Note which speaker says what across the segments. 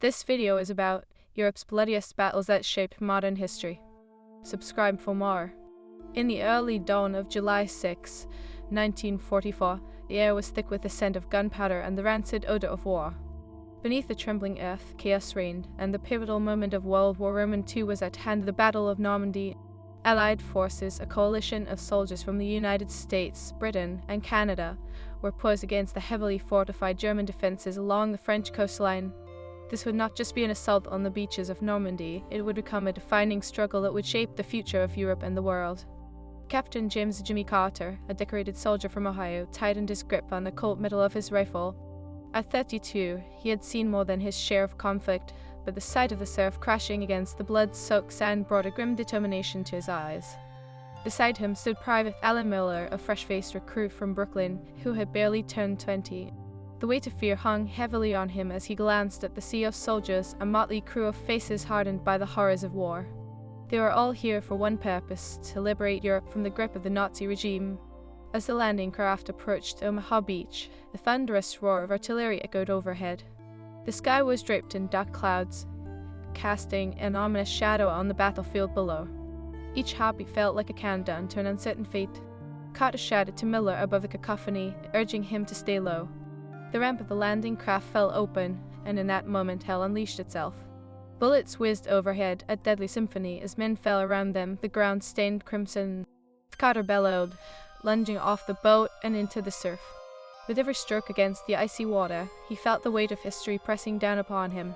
Speaker 1: This video is about Europe's bloodiest battles that shaped modern history. Subscribe for more. In the early dawn of July 6, 1944, the air was thick with the scent of gunpowder and the rancid odor of war. Beneath the trembling earth, chaos reigned, and the pivotal moment of World War II was at hand. The Battle of Normandy. Allied forces, a coalition of soldiers from the United States, Britain, and Canada, were posed against the heavily fortified German defenses along the French coastline. This would not just be an assault on the beaches of Normandy, it would become a defining struggle that would shape the future of Europe and the world. Captain James Jimmy Carter, a decorated soldier from Ohio, tightened his grip on the Colt metal of his rifle. At 32, he had seen more than his share of conflict, but the sight of the surf crashing against the blood-soaked sand brought a grim determination to his eyes. Beside him stood Private Alan Miller, a fresh-faced recruit from Brooklyn, who had barely turned 20. The weight of fear hung heavily on him as he glanced at the sea of soldiers, a motley crew of faces hardened by the horrors of war. They were all here for one purpose: to liberate Europe from the grip of the Nazi regime. As the landing craft approached Omaha Beach, a thunderous roar of artillery echoed overhead. The sky was draped in dark clouds, casting an ominous shadow on the battlefield below. Each heartbeat felt like a countdown to an uncertain fate. Carter shouted to Miller above the cacophony, urging him to stay low. The ramp of the landing craft fell open, and in that moment hell unleashed itself. Bullets whizzed overhead, a deadly symphony, as men fell around them, the ground stained crimson. Carter bellowed, lunging off the boat and into the surf. With every stroke against the icy water, he felt the weight of history pressing down upon him.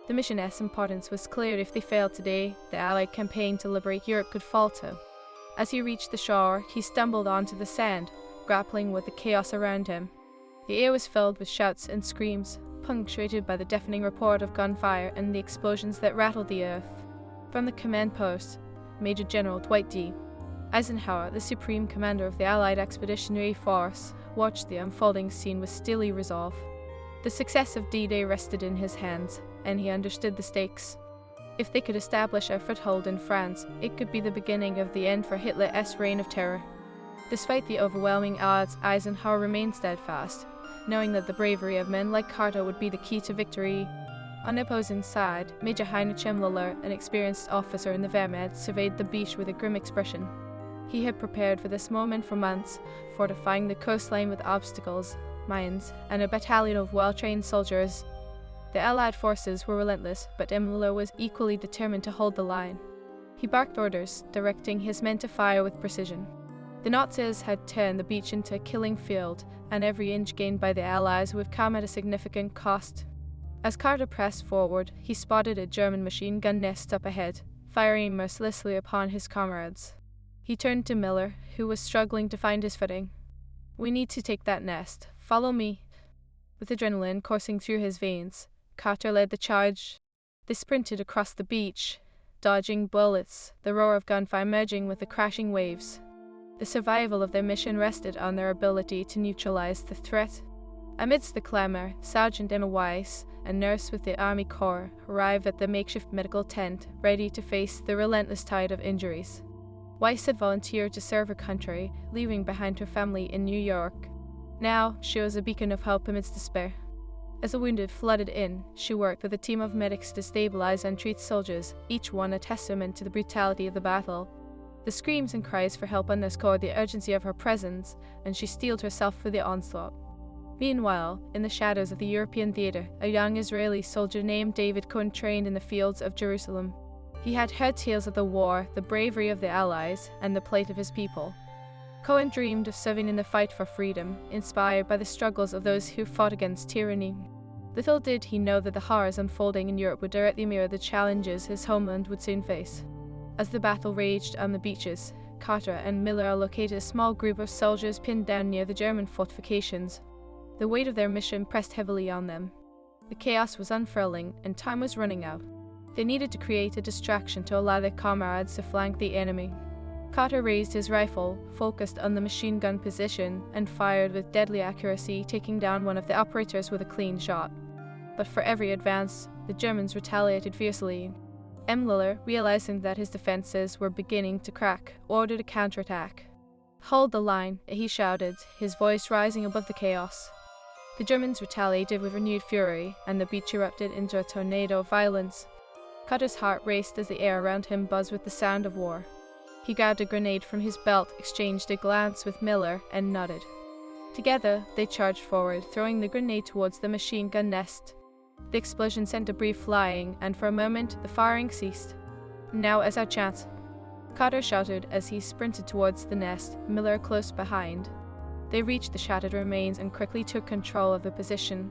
Speaker 1: The mission's importance was clear. If they failed today, the Allied campaign to liberate Europe could falter. As he reached the shore, he stumbled onto the sand, grappling with the chaos around him. The air was filled with shouts and screams, punctuated by the deafening report of gunfire and the explosions that rattled the earth. From the command post, Major General Dwight D. Eisenhower, the supreme commander of the Allied Expeditionary Force, watched the unfolding scene with steely resolve. The success of D-Day rested in his hands, and he understood the stakes. If they could establish a foothold in France, it could be the beginning of the end for Hitler's reign of terror. Despite the overwhelming odds, Eisenhower remained steadfast, knowing that the bravery of men like Carter would be the key to victory. On the opposing side, Major Heinrich Miller, an experienced officer in the Wehrmacht, surveyed the beach with a grim expression. He had prepared for this moment for months, fortifying the coastline with obstacles, mines, and a battalion of well-trained soldiers. The Allied forces were relentless, but Miller was equally determined to hold the line. He barked orders, directing his men to fire with precision. The Nazis had turned the beach into a killing field, and every inch gained by the Allies would come at a significant cost. As Carter pressed forward, he spotted a German machine gun nest up ahead, firing mercilessly upon his comrades. He turned to Miller, who was struggling to find his footing. "We need to take that nest. Follow me." With adrenaline coursing through his veins, Carter led the charge. They sprinted across the beach, dodging bullets, the roar of gunfire merging with the crashing waves. The survival of their mission rested on their ability to neutralize the threat. Amidst the clamor, Sergeant Emma Weiss, a nurse with the Army Corps, arrived at the makeshift medical tent, ready to face the relentless tide of injuries. Weiss had volunteered to serve her country, leaving behind her family in New York. Now, she was a beacon of hope amidst despair. As the wounded flooded in, she worked with a team of medics to stabilize and treat soldiers, each one a testament to the brutality of the battle. The screams and cries for help underscored the urgency of her presence, and she steeled herself for the onslaught. Meanwhile, in the shadows of the European theater, a young Israeli soldier named David Cohen trained in the fields of Jerusalem. He had heard tales of the war, the bravery of the Allies, and the plight of his people. Cohen dreamed of serving in the fight for freedom, inspired by the struggles of those who fought against tyranny. Little did he know that the horrors unfolding in Europe would directly mirror the challenges his homeland would soon face. As the battle raged on the beaches, Carter and Miller located a small group of soldiers pinned down near the German fortifications. The weight of their mission pressed heavily on them. The chaos was unfurling, and time was running out. They needed to create a distraction to allow their comrades to flank the enemy. Carter raised his rifle, focused on the machine gun position, and fired with deadly accuracy, taking down one of the operators with a clean shot. But for every advance, the Germans retaliated fiercely. Miller, realizing that his defenses were beginning to crack, ordered a counterattack. "Hold the line," he shouted, his voice rising above the chaos. The Germans retaliated with renewed fury, and the beach erupted into a tornado of violence. Cutter's heart raced as the air around him buzzed with the sound of war. He grabbed a grenade from his belt, exchanged a glance with Miller, and nodded. Together, they charged forward, throwing the grenade towards the machine gun nest. The explosion sent debris flying, and for a moment, the firing ceased. "Now is our chance," Cutter shouted as he sprinted towards the nest, Miller close behind. They reached the shattered remains and quickly took control of the position.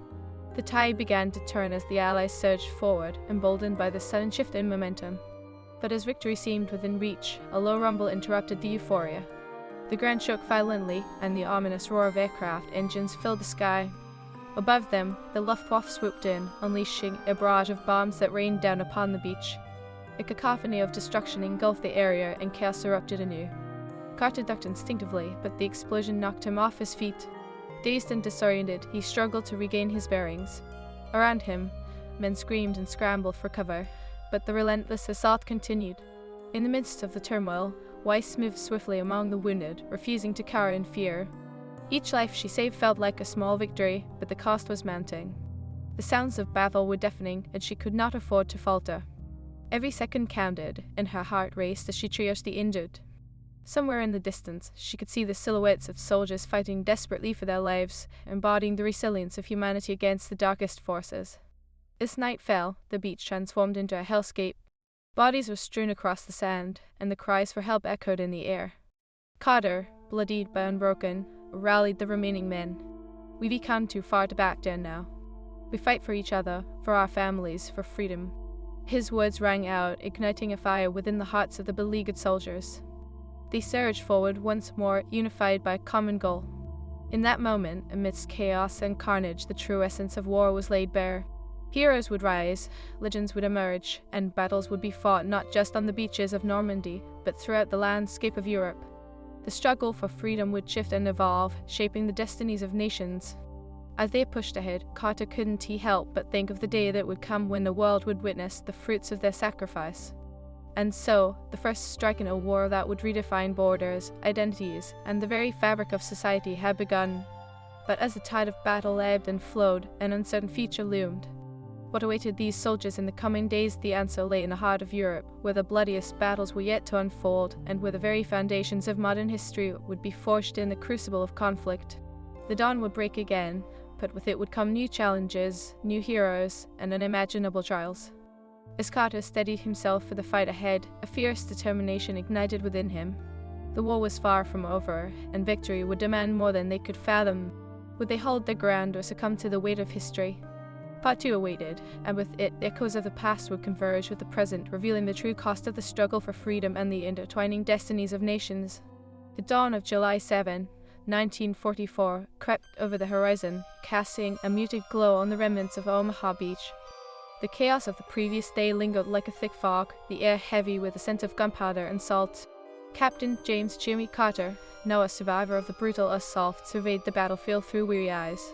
Speaker 1: The tide began to turn as the Allies surged forward, emboldened by the sudden shift in momentum. But as victory seemed within reach, a low rumble interrupted the euphoria. The ground shook violently, and the ominous roar of aircraft engines filled the sky. Above them, the Luftwaffe swooped in, unleashing a barrage of bombs that rained down upon the beach. A cacophony of destruction engulfed the area, and chaos erupted anew. Carter ducked instinctively, but the explosion knocked him off his feet. Dazed and disoriented, he struggled to regain his bearings. Around him, men screamed and scrambled for cover, but the relentless assault continued. In the midst of the turmoil, Weiss moved swiftly among the wounded, refusing to cower in fear. Each life she saved felt like a small victory, but the cost was mounting. The sounds of battle were deafening, and she could not afford to falter. Every second counted, and her heart raced as she triaged the injured. Somewhere in the distance, she could see the silhouettes of soldiers fighting desperately for their lives, embodying the resilience of humanity against the darkest forces. As night fell, the beach transformed into a hellscape. Bodies were strewn across the sand, and the cries for help echoed in the air. Carter, bloodied but unbroken, rallied the remaining men. "We've become too far to back down now. We fight for each other, for our families, for freedom." His words rang out, igniting a fire within the hearts of the beleaguered soldiers. They surged forward once more, unified by a common goal. In that moment, amidst chaos and carnage, the true essence of war was laid bare. Heroes would rise, legends would emerge, and battles would be fought not just on the beaches of Normandy, but throughout the landscape of Europe. The struggle for freedom would shift and evolve, shaping the destinies of nations. As they pushed ahead, Carter couldn't help but think of the day that would come when the world would witness the fruits of their sacrifice. And so, the first strike in a war that would redefine borders, identities, and the very fabric of society had begun. But as the tide of battle ebbed and flowed, an uncertain future loomed. What awaited these soldiers in the coming days? The answer lay in the heart of Europe, where the bloodiest battles were yet to unfold, and where the very foundations of modern history would be forged in the crucible of conflict. The dawn would break again, but with it would come new challenges, new heroes, and unimaginable trials. As Carter steadied himself for the fight ahead, a fierce determination ignited within him. The war was far from over, and victory would demand more than they could fathom. Would they hold their ground or succumb to the weight of history? Part 2 awaited, and with it, echoes of the past would converge with the present, revealing the true cost of the struggle for freedom and the intertwining destinies of nations. The dawn of July 7, 1944, crept over the horizon, casting a muted glow on the remnants of Omaha Beach. The chaos of the previous day lingered like a thick fog, the air heavy with the scent of gunpowder and salt. Captain James Jimmy Carter, now a survivor of the brutal assault, surveyed the battlefield through weary eyes.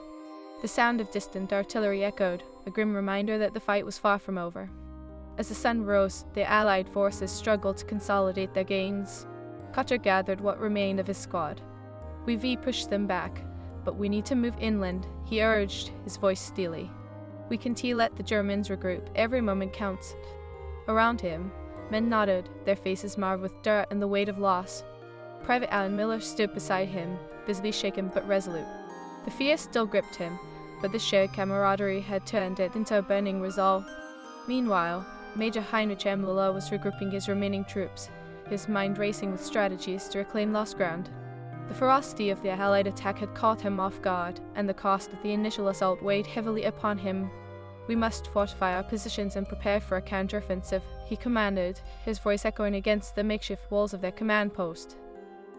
Speaker 1: The sound of distant artillery echoed, a grim reminder that the fight was far from over. As the sun rose, the Allied forces struggled to consolidate their gains. Carter gathered what remained of his squad. "We've pushed them back, but we need to move inland," he urged, his voice steely. "We can't let the Germans regroup. Every moment counts." Around him, men nodded, their faces marred with dirt and the weight of loss. Private Alan Miller stood beside him, visibly shaken but resolute. The fear still gripped him, but the shared camaraderie had turned it into a burning resolve. Meanwhile, Major Heinrich M. Miller was regrouping his remaining troops, his mind racing with strategies to reclaim lost ground. The ferocity of the Allied attack had caught him off guard, and the cost of the initial assault weighed heavily upon him. "We must fortify our positions and prepare for a counteroffensive," he commanded, his voice echoing against the makeshift walls of their command post.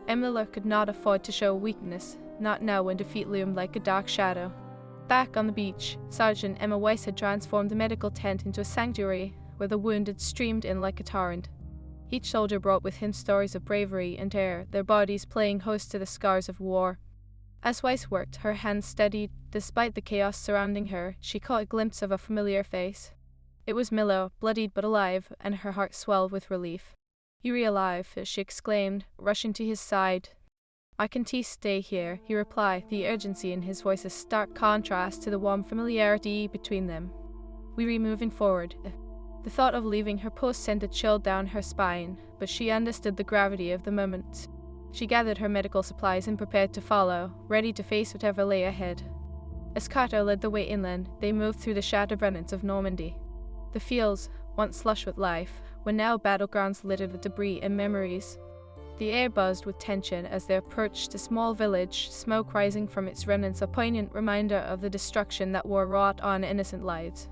Speaker 1: M. Miller could not afford to show weakness, not now when defeat loomed like a dark shadow. Back on the beach, Sergeant Emma Weiss had transformed the medical tent into a sanctuary where the wounded streamed in like a torrent. Each soldier brought with him stories of bravery and terror, their bodies playing host to the scars of war. As Weiss worked, her hands steadied. Despite the chaos surrounding her, she caught a glimpse of a familiar face. It was Miller, bloodied but alive, and her heart swelled with relief. "You're alive," she exclaimed, rushing to his side. "I can stay here," he replied, the urgency in his voice a stark contrast to the warm familiarity between them. "We were moving forward." The thought of leaving her post sent a chill down her spine, but she understood the gravity of the moment. She gathered her medical supplies and prepared to follow, ready to face whatever lay ahead. As Carter led the way inland, they moved through the shattered remnants of Normandy. The fields, once lush with life, were now battlegrounds littered with debris and memories. The air buzzed with tension as they approached a small village, smoke rising from its remnants a poignant reminder of the destruction that were wrought on innocent lives.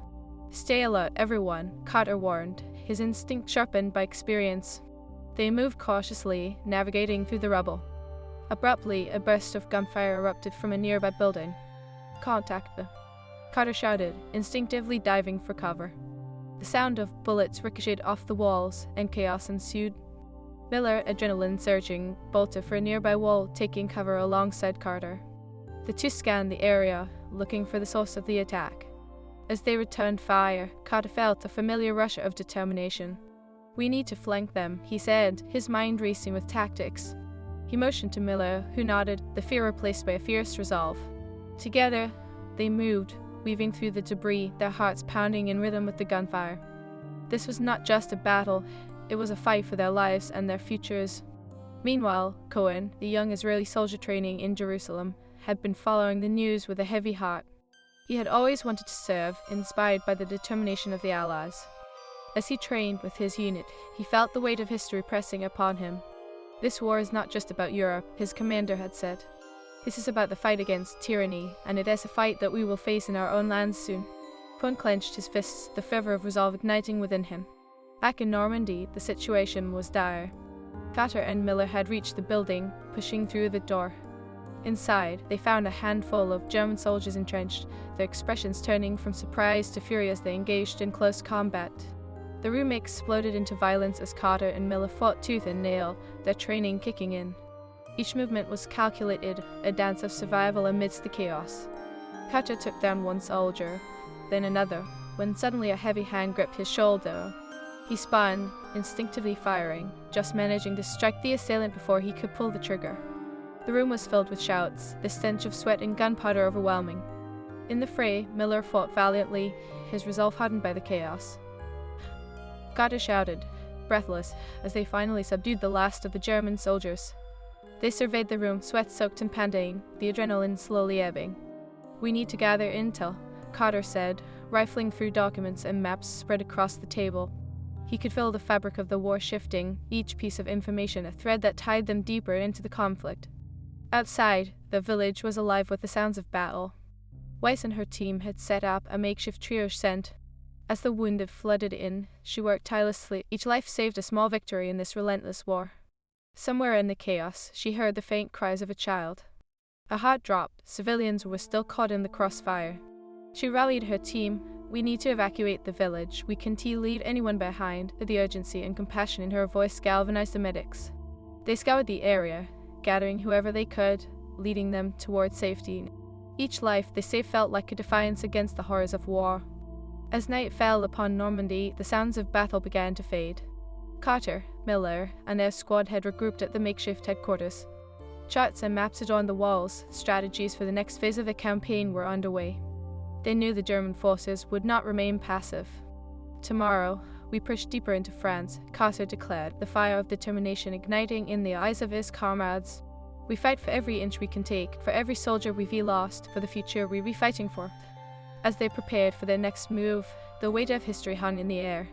Speaker 1: "Stay alert, everyone," Carter warned, his instinct sharpened by experience. They moved cautiously, navigating through the rubble. Abruptly, a burst of gunfire erupted from a nearby building. "Contact!" Carter shouted, instinctively diving for cover. The sound of bullets ricocheted off the walls, and chaos ensued. Miller, adrenaline surging, bolted for a nearby wall, taking cover alongside Carter. The two scanned the area, looking for the source of the attack. As they returned fire, Carter felt a familiar rush of determination. "We need to flank them," he said, his mind racing with tactics. He motioned to Miller, who nodded, the fear replaced by a fierce resolve. Together, they moved, weaving through the debris, their hearts pounding in rhythm with the gunfire. This was not just a battle, it was a fight for their lives and their futures. Meanwhile, Cohen, the young Israeli soldier training in Jerusalem, had been following the news with a heavy heart. He had always wanted to serve, inspired by the determination of the Allies. As he trained with his unit, he felt the weight of history pressing upon him. "This war is not just about Europe," his commander had said. "This is about the fight against tyranny, and it is a fight that we will face in our own lands soon." Cohen clenched his fists, the fervor of resolve igniting within him. Back in Normandy, the situation was dire. Carter and Miller had reached the building, pushing through the door. Inside, they found a handful of German soldiers entrenched, their expressions turning from surprise to fury as they engaged in close combat. The room exploded into violence as Carter and Miller fought tooth and nail, their training kicking in. Each movement was calculated, a dance of survival amidst the chaos. Carter took down one soldier, then another, when suddenly a heavy hand gripped his shoulder. He spun, instinctively firing, just managing to strike the assailant before he could pull the trigger. The room was filled with shouts, the stench of sweat and gunpowder overwhelming. In the fray, Miller fought valiantly, his resolve hardened by the chaos. Carter shouted, breathless, as they finally subdued the last of the German soldiers. They surveyed the room, sweat-soaked and panting, the adrenaline slowly ebbing. "We need to gather intel," Carter said, rifling through documents and maps spread across the table. He could feel the fabric of the war shifting, each piece of information a thread that tied them deeper into the conflict. Outside, the village was alive with the sounds of battle. Weiss and her team had set up a makeshift triage center. As the wounded flooded in, she worked tirelessly. Each life saved a small victory in this relentless war. Somewhere in the chaos, she heard the faint cries of a child. Her heart dropped. Civilians were still caught in the crossfire. She rallied her team. "We need to evacuate the village. We can't leave anyone behind." The urgency and compassion in her voice galvanized the medics. They scoured the area, gathering whoever they could, leading them toward safety. Each life they saved felt like a defiance against the horrors of war. As night fell upon Normandy, the sounds of battle began to fade. Carter, Miller, and their squad had regrouped at the makeshift headquarters. Charts and maps adorned the walls. Strategies for the next phase of the campaign were underway. They knew the German forces would not remain passive. "Tomorrow, we push deeper into France," Carter declared, the fire of determination igniting in the eyes of his comrades. "We fight for every inch we can take, for every soldier we've lost, for the future we'll be fighting for." As they prepared for their next move, the weight of history hung in the air.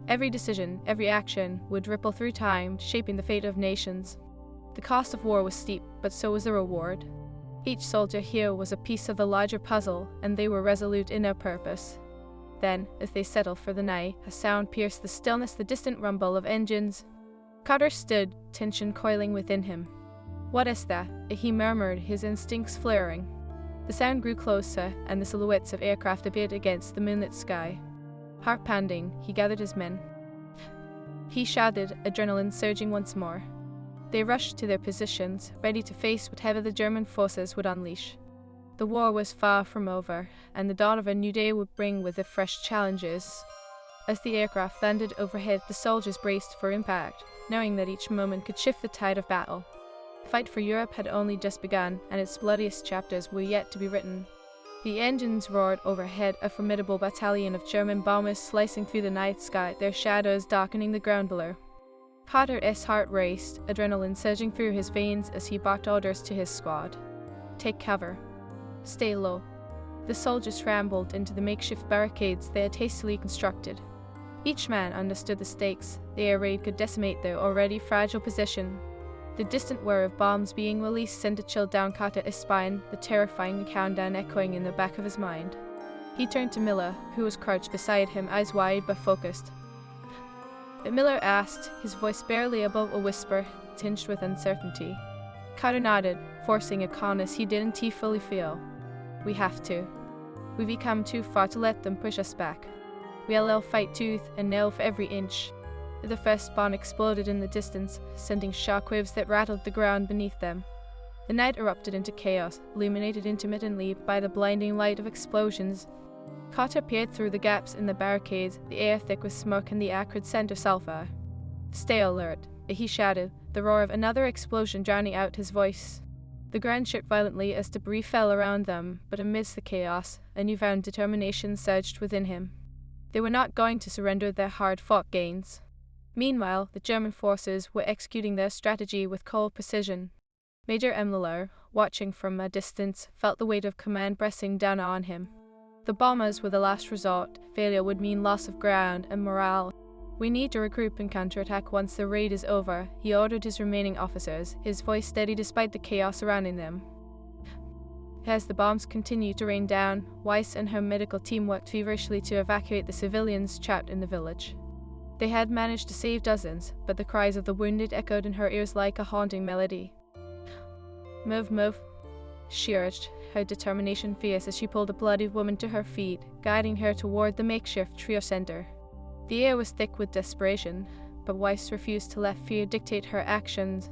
Speaker 1: Every decision, every action, would ripple through time, shaping the fate of nations. The cost of war was steep, but so was the reward. Each soldier here was a piece of the larger puzzle, and they were resolute in their purpose. Then, as they settled for the night, a sound pierced the stillness, the distant rumble of engines. Carter stood, tension coiling within him. "What is that?" he murmured, his instincts flaring. The sound grew closer, and the silhouettes of aircraft appeared against the moonlit sky. Heart pounding, he gathered his men. He shouted, adrenaline surging once more. They rushed to their positions, ready to face whatever the German forces would unleash. The war was far from over, and the dawn of a new day would bring with it fresh challenges. As the aircraft landed overhead, the soldiers braced for impact, knowing that each moment could shift the tide of battle. The fight for Europe had only just begun, and its bloodiest chapters were yet to be written. The engines roared overhead, a formidable battalion of German bombers slicing through the night sky, their shadows darkening the ground below. Carter's heart raced, adrenaline surging through his veins as he barked orders to his squad. Take cover. Stay low. The soldiers rambled into the makeshift barricades they had hastily constructed. Each man understood the stakes. The air raid could decimate their already fragile position. The distant whir of bombs being released sent a chill down Carter's spine, the terrifying countdown echoing in the back of his mind. He turned to Miller, who was crouched beside him, eyes wide but focused. But Miller asked, his voice barely above a whisper, tinged with uncertainty. Carter nodded, forcing a calmness he didn't fully feel. We have to. We've come too far to let them push us back. We'll fight tooth and nail for every inch. The first bomb exploded in the distance, sending shockwaves that rattled the ground beneath them. The night erupted into chaos, illuminated intermittently by the blinding light of explosions. Carter peered through the gaps in the barricades, the air thick with smoke and the acrid scent of sulfur. Stay alert, he shouted, the roar of another explosion drowning out his voice. The ground shook violently as debris fell around them, but amidst the chaos, a newfound determination surged within him. They were not going to surrender their hard-fought gains. Meanwhile, the German forces were executing their strategy with cold precision. Major Miller, watching from a distance, felt the weight of command pressing down on him. The bombers were the last resort. Failure would mean loss of ground and morale. We need to regroup and counterattack once the raid is over, he ordered his remaining officers, his voice steady despite the chaos surrounding them. As the bombs continued to rain down, Weiss and her medical team worked feverishly to evacuate the civilians trapped in the village. They had managed to save dozens, but the cries of the wounded echoed in her ears like a haunting melody. Move, move, she urged, her determination fierce as she pulled the bloodied woman to her feet, guiding her toward the makeshift trio center. The air was thick with desperation, but Weiss refused to let fear dictate her actions.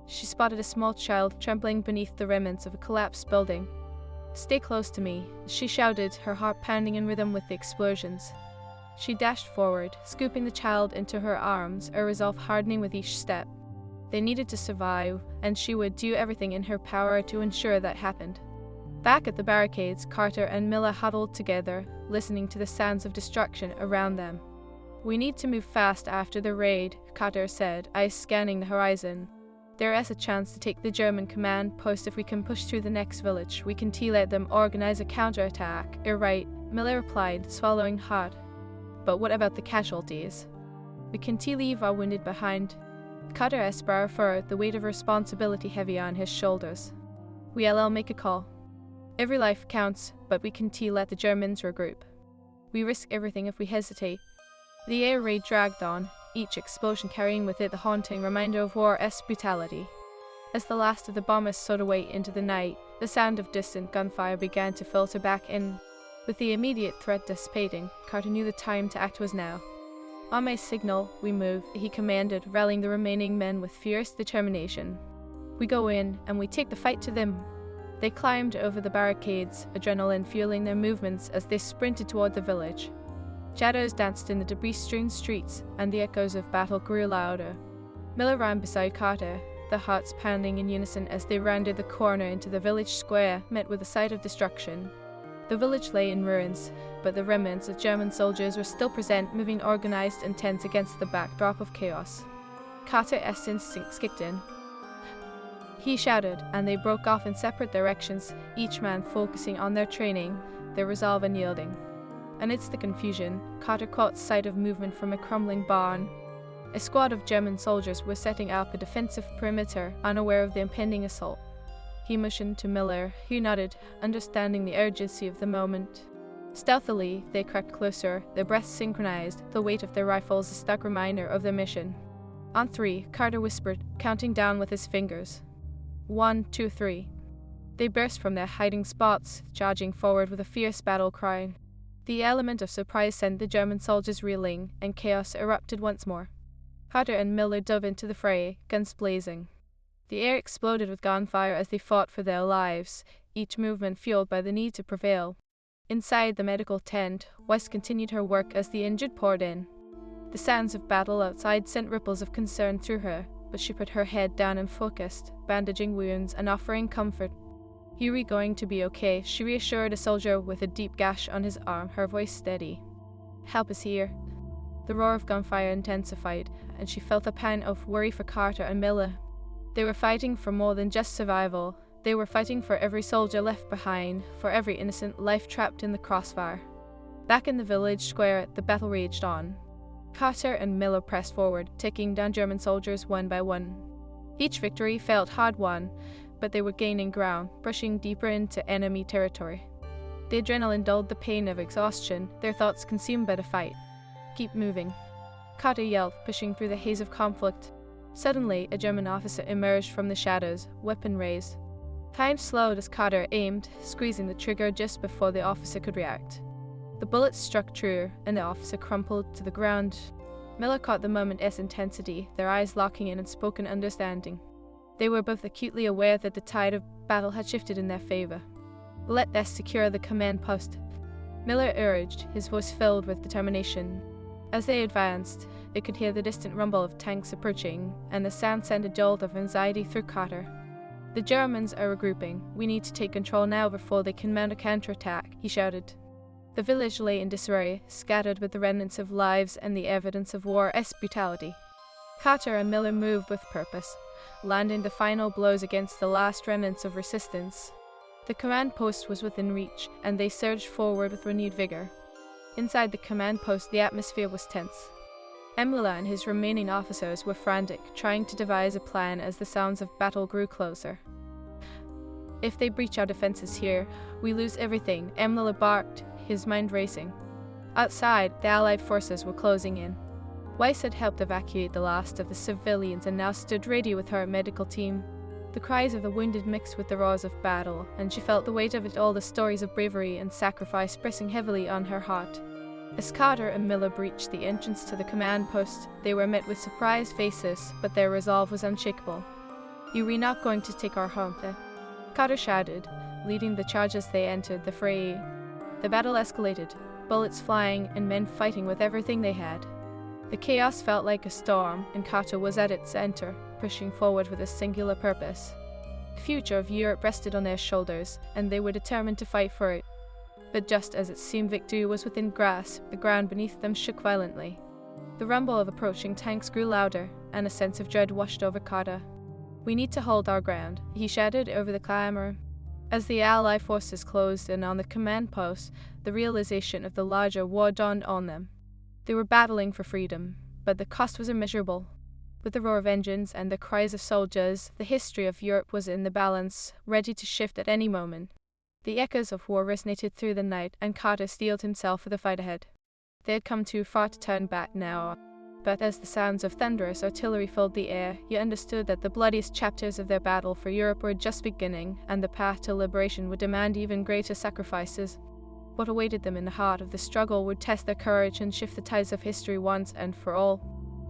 Speaker 1: She spotted a small child trembling beneath the remnants of a collapsed building. Stay close to me, she shouted, her heart pounding in rhythm with the explosions. She dashed forward, scooping the child into her arms, her resolve hardening with each step. They needed to survive, and she would do everything in her power to ensure that happened. Back at the barricades, Carter and Miller huddled together, listening to the sounds of destruction around them. We need to move fast after the raid, Carter said, eyes scanning the horizon. There is a chance to take the German command post if we can push through the next village. We can let them organize a counterattack. You're right, Miller replied, swallowing hard. But what about the casualties? We can leave our wounded behind. Carter's brow furrowed, the weight of responsibility heavy on his shoulders. We'll make a call. Every life counts, but we can let the Germans regroup. We risk everything if we hesitate. The air raid dragged on, each explosion carrying with it the haunting reminder of war's brutality. As the last of the bombers soared away into the night, the sound of distant gunfire began to filter back in. With the immediate threat dissipating, Carter knew the time to act was now. On my signal, we move, he commanded, rallying the remaining men with fierce determination. We go in, and we take the fight to them. They climbed over the barricades, adrenaline fueling their movements as they sprinted toward the village. Shadows danced in the debris-strewn streets, and the echoes of battle grew louder. Miller ran beside Carter, their hearts pounding in unison as they rounded the corner into the village square, met with a sight of destruction. The village lay in ruins, but the remnants of German soldiers were still present, moving organized and tense against the backdrop of chaos. Carter's instincts kicked in. He shouted, and they broke off in separate directions, each man focusing on their training, their resolve unyielding. Amidst the confusion, Carter caught sight of movement from a crumbling barn. A squad of German soldiers were setting up a defensive perimeter, unaware of the impending assault. He motioned to Miller, who nodded, understanding the urgency of the moment. Stealthily, they crept closer, their breaths synchronized, the weight of their rifles a stark reminder of their mission. On 3, Carter whispered, counting down with his fingers. 1, 2, 3. They burst from their hiding spots, charging forward with a fierce battle cry. The element of surprise sent the German soldiers reeling, and chaos erupted once more. Carter and Miller dove into the fray, guns blazing. The air exploded with gunfire as they fought for their lives, each movement fueled by the need to prevail. Inside the medical tent, Weiss continued her work as the injured poured in. The sounds of battle outside sent ripples of concern through her, but she put her head down and focused, bandaging wounds and offering comfort. "You're going to be okay," she reassured a soldier with a deep gash on his arm, her voice steady. "Help is here." The roar of gunfire intensified, and she felt a pang of worry for Carter and Miller. They were fighting for more than just survival. They were fighting for every soldier left behind, for every innocent life trapped in the crossfire. Back in the village square, the battle raged on. Carter and Miller pressed forward, taking down German soldiers one by one. Each victory felt hard-won, but they were gaining ground, pushing deeper into enemy territory. The adrenaline dulled the pain of exhaustion, their thoughts consumed by the fight. "Keep moving," Carter yelled, pushing through the haze of conflict. Suddenly, a German officer emerged from the shadows, weapon raised. Time slowed as Carter aimed, squeezing the trigger just before the officer could react. The bullet struck true, and the officer crumpled to the ground. Miller caught the moment's intensity, their eyes locking in unspoken understanding. They were both acutely aware that the tide of battle had shifted in their favor. "Let us secure the command post," Miller urged, his voice filled with determination. As they advanced, they could hear the distant rumble of tanks approaching, and the sound sent a jolt of anxiety through Carter. "The Germans are regrouping. We need to take control now before they can mount a counterattack," he shouted. The village lay in disarray, scattered with the remnants of lives and the evidence of war's brutality. Carter and Miller moved with purpose, landing the final blows against the last remnants of resistance. The command post was within reach, and they surged forward with renewed vigor. Inside the command post, the atmosphere was tense. Emila and his remaining officers were frantic, trying to devise a plan as the sounds of battle grew closer. "If they breach our defenses here, we lose everything," Emila barked, his mind racing. Outside, the Allied forces were closing in. Weiss had helped evacuate the last of the civilians and now stood ready with her medical team. The cries of the wounded mixed with the roars of battle, and she felt the weight of it all, the stories of bravery and sacrifice pressing heavily on her heart. As Carter and Miller breached the entrance to the command post, they were met with surprised faces, but their resolve was unshakable. "You were not going to take our home, Carter shouted, leading the charge as they entered the fray. The battle escalated, bullets flying and men fighting with everything they had. The chaos felt like a storm, and Carter was at its center, pushing forward with a singular purpose. The future of Europe rested on their shoulders, and they were determined to fight for it. But just as it seemed victory was within grasp, the ground beneath them shook violently. The rumble of approaching tanks grew louder, and a sense of dread washed over Carter. "We need to hold our ground," he shouted over the clamor. As the Allied forces closed in on the command post, the realization of the larger war dawned on them. They were battling for freedom, but the cost was immeasurable. With the roar of engines and the cries of soldiers, the history of Europe was in the balance, ready to shift at any moment. The echoes of war resonated through the night, and Carter steeled himself for the fight ahead. They had come too far to turn back now. But as the sounds of thunderous artillery filled the air, he understood that the bloodiest chapters of their battle for Europe were just beginning, and the path to liberation would demand even greater sacrifices. What awaited them in the heart of the struggle would test their courage and shift the tides of history once and for all.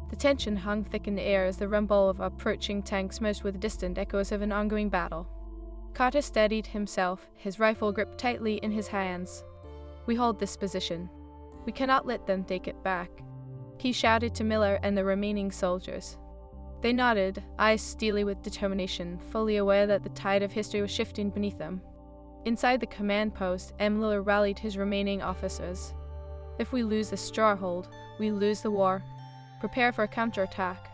Speaker 1: The tension hung thick in the air as the rumble of approaching tanks merged with distant echoes of an ongoing battle. Carter steadied himself, his rifle gripped tightly in his hands. "We hold this position. We cannot let them take it back," he shouted to Miller and the remaining soldiers. They nodded, eyes steely with determination, fully aware that the tide of history was shifting beneath them. Inside the command post, Miller rallied his remaining officers. "If we lose this stronghold, we lose the war. Prepare for a counterattack."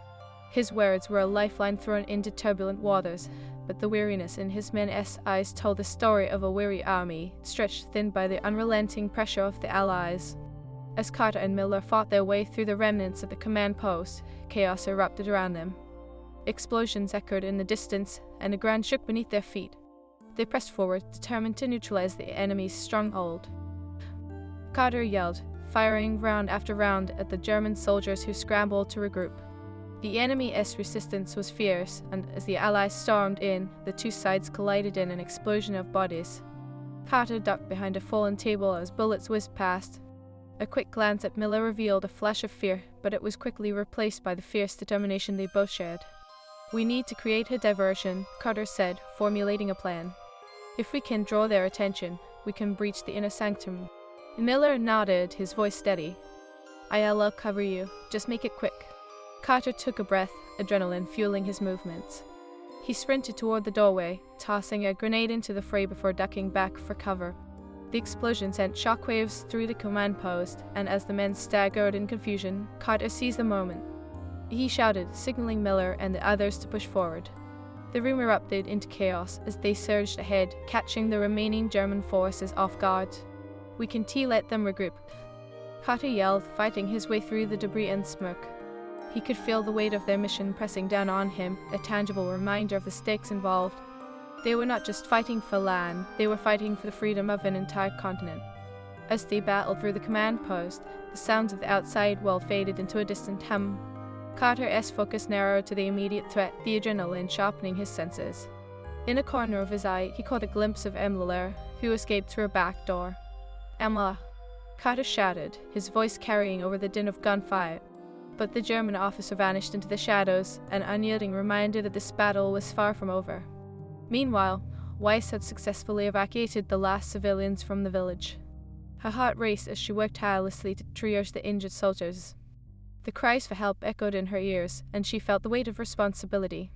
Speaker 1: His words were a lifeline thrown into turbulent waters, but the weariness in his men's eyes told the story of a weary army, stretched thin by the unrelenting pressure of the Allies. As Carter and Miller fought their way through the remnants of the command post, chaos erupted around them. Explosions echoed in the distance, and the ground shook beneath their feet. They pressed forward, determined to neutralize the enemy's stronghold. Carter yelled, firing round after round at the German soldiers who scrambled to regroup. The enemy's resistance was fierce, and as the Allies stormed in, the two sides collided in an explosion of bodies. Carter ducked behind a fallen table as bullets whizzed past. A quick glance at Miller revealed a flash of fear, but it was quickly replaced by the fierce determination they both shared. "We need to create a diversion," Carter said, formulating a plan. "If we can draw their attention, we can breach the inner sanctum." Miller nodded, his voice steady. "I'll cover you. Just make it quick." Carter took a breath, adrenaline fueling his movements. He sprinted toward the doorway, tossing a grenade into the fray before ducking back for cover. The explosion sent shockwaves through the command post, and as the men staggered in confusion, Carter seized the moment. He shouted, signaling Miller and the others to push forward. The room erupted into chaos as they surged ahead, catching the remaining German forces off guard. "We can't let them regroup," Carter yelled, fighting his way through the debris and smoke. He could feel the weight of their mission pressing down on him, a tangible reminder of the stakes involved. They were not just fighting for land, they were fighting for the freedom of an entire continent. As they battled through the command post, the sounds of the outside world faded into a distant hum. Carter's focus narrowed to the immediate threat, the adrenaline sharpening his senses. In a corner of his eye, he caught a glimpse of Miller, who escaped through a back door. "Emma!" Carter shouted, his voice carrying over the din of gunfire. But the German officer vanished into the shadows, an unyielding reminder that this battle was far from over. Meanwhile, Weiss had successfully evacuated the last civilians from the village. Her heart raced as she worked tirelessly to triage the injured soldiers. The cries for help echoed in her ears, and she felt the weight of responsibility.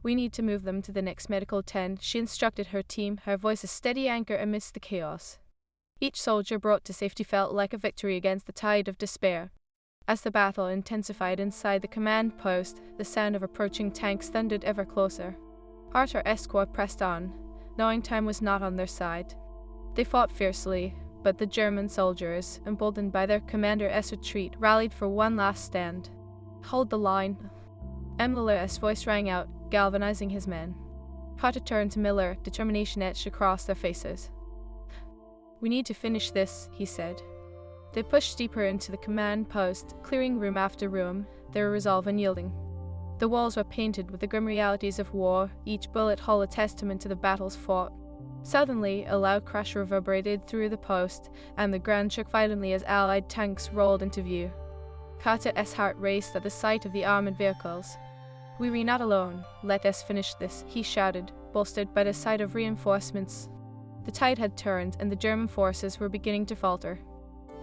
Speaker 1: "We need to move them to the next medical tent," she instructed her team, her voice a steady anchor amidst the chaos. Each soldier brought to safety felt like a victory against the tide of despair. As the battle intensified inside the command post, the sound of approaching tanks thundered ever closer. Carter's squad pressed on, knowing time was not on their side. They fought fiercely, but the German soldiers, emboldened by their commander's retreat, rallied for one last stand. "Hold the line." Miller's voice rang out, galvanizing his men. Carter turned to Miller, determination etched across their faces. "We need to finish this," he said. They pushed deeper into the command post, clearing room after room, their resolve unyielding. The walls were painted with the grim realities of war, each bullet hole a testament to the battles fought. Suddenly, a loud crash reverberated through the post, and the ground shook violently as Allied tanks rolled into view. Carter's heart raced at the sight of the armored vehicles. "We're not alone. Let us finish this," he shouted, bolstered by the sight of reinforcements. The tide had turned, and the German forces were beginning to falter.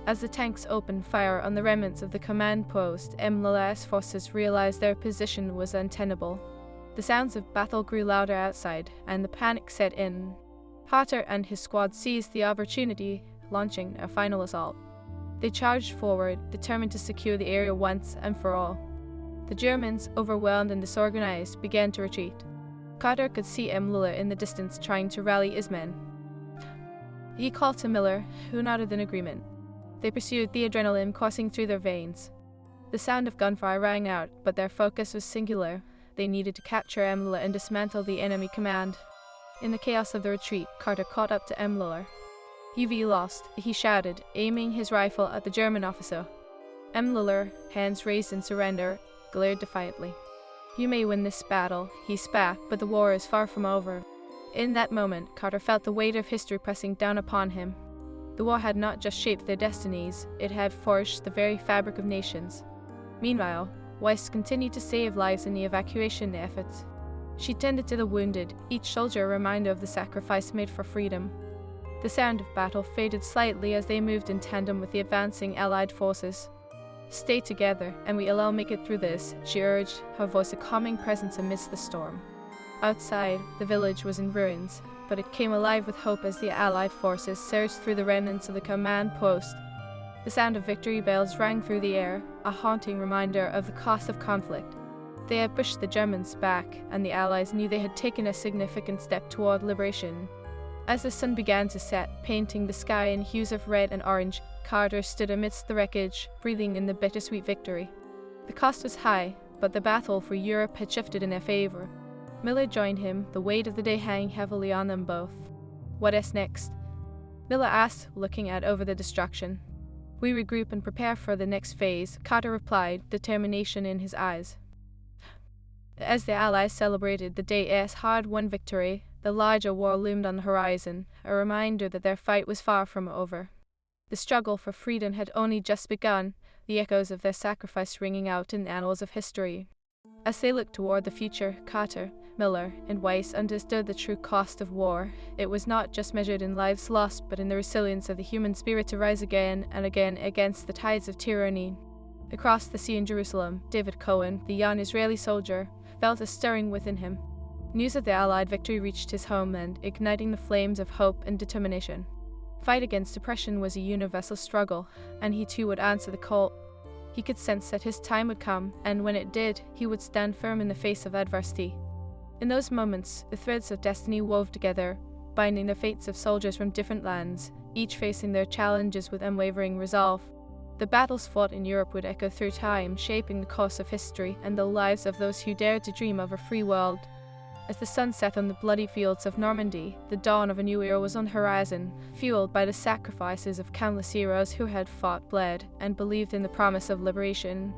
Speaker 1: As the tanks opened fire on the remnants of the command post, Miller's forces realized their position was untenable. The sounds of battle grew louder outside, and the panic set in. Carter and his squad seized the opportunity, launching a final assault. They charged forward, determined to secure the area once and for all. The Germans, overwhelmed and disorganized, began to retreat. Carter could see Miller in the distance trying to rally his men. He called to Miller, who nodded in agreement. They pursued, the adrenaline coursing through their veins. The sound of gunfire rang out, but their focus was singular. They needed to capture Miller and dismantle the enemy command. In the chaos of the retreat, Carter caught up to Miller. "You've lost," he shouted, aiming his rifle at the German officer. Miller, hands raised in surrender, glared defiantly. "You may win this battle," he spat, "but the war is far from over." In that moment, Carter felt the weight of history pressing down upon him. The war had not just shaped their destinies, it had forged the very fabric of nations. Meanwhile, Weiss continued to save lives in the evacuation efforts. She tended to the wounded, each soldier a reminder of the sacrifice made for freedom. The sound of battle faded slightly as they moved in tandem with the advancing Allied forces. "Stay together, and we'll all make it through this," she urged, her voice a calming presence amidst the storm. Outside, the village was in ruins, but it came alive with hope as the Allied forces surged through the remnants of the command post. The sound of victory bells rang through the air, a haunting reminder of the cost of conflict. They had pushed the Germans back, and the Allies knew they had taken a significant step toward liberation. As the sun began to set, painting the sky in hues of red and orange, Carter stood amidst the wreckage, breathing in the bittersweet victory. The cost was high, but the battle for Europe had shifted in their favor. Miller joined him, the weight of the day hanging heavily on them both. "What is next?" Miller asked, looking out over the destruction. "We regroup and prepare for the next phase," Carter replied, determination in his eyes. As the Allies celebrated the day's hard-won victory, the larger war loomed on the horizon, a reminder that their fight was far from over. The struggle for freedom had only just begun, the echoes of their sacrifice ringing out in the annals of history. As they looked toward the future, Carter, Miller, and Weiss understood the true cost of war. It was not just measured in lives lost, but in the resilience of the human spirit to rise again and again against the tides of tyranny. Across the sea in Jerusalem, David Cohen, the young Israeli soldier, felt a stirring within him. News of the Allied victory reached his homeland, igniting the flames of hope and determination. Fight against oppression was a universal struggle, and he too would answer the call. He could sense that his time would come, and when it did, he would stand firm in the face of adversity. In those moments, the threads of destiny wove together, binding the fates of soldiers from different lands, each facing their challenges with unwavering resolve. The battles fought in Europe would echo through time, shaping the course of history and the lives of those who dared to dream of a free world. As the sun set on the bloody fields of Normandy, the dawn of a new era was on the horizon, fueled by the sacrifices of countless heroes who had fought, bled, and believed in the promise of liberation.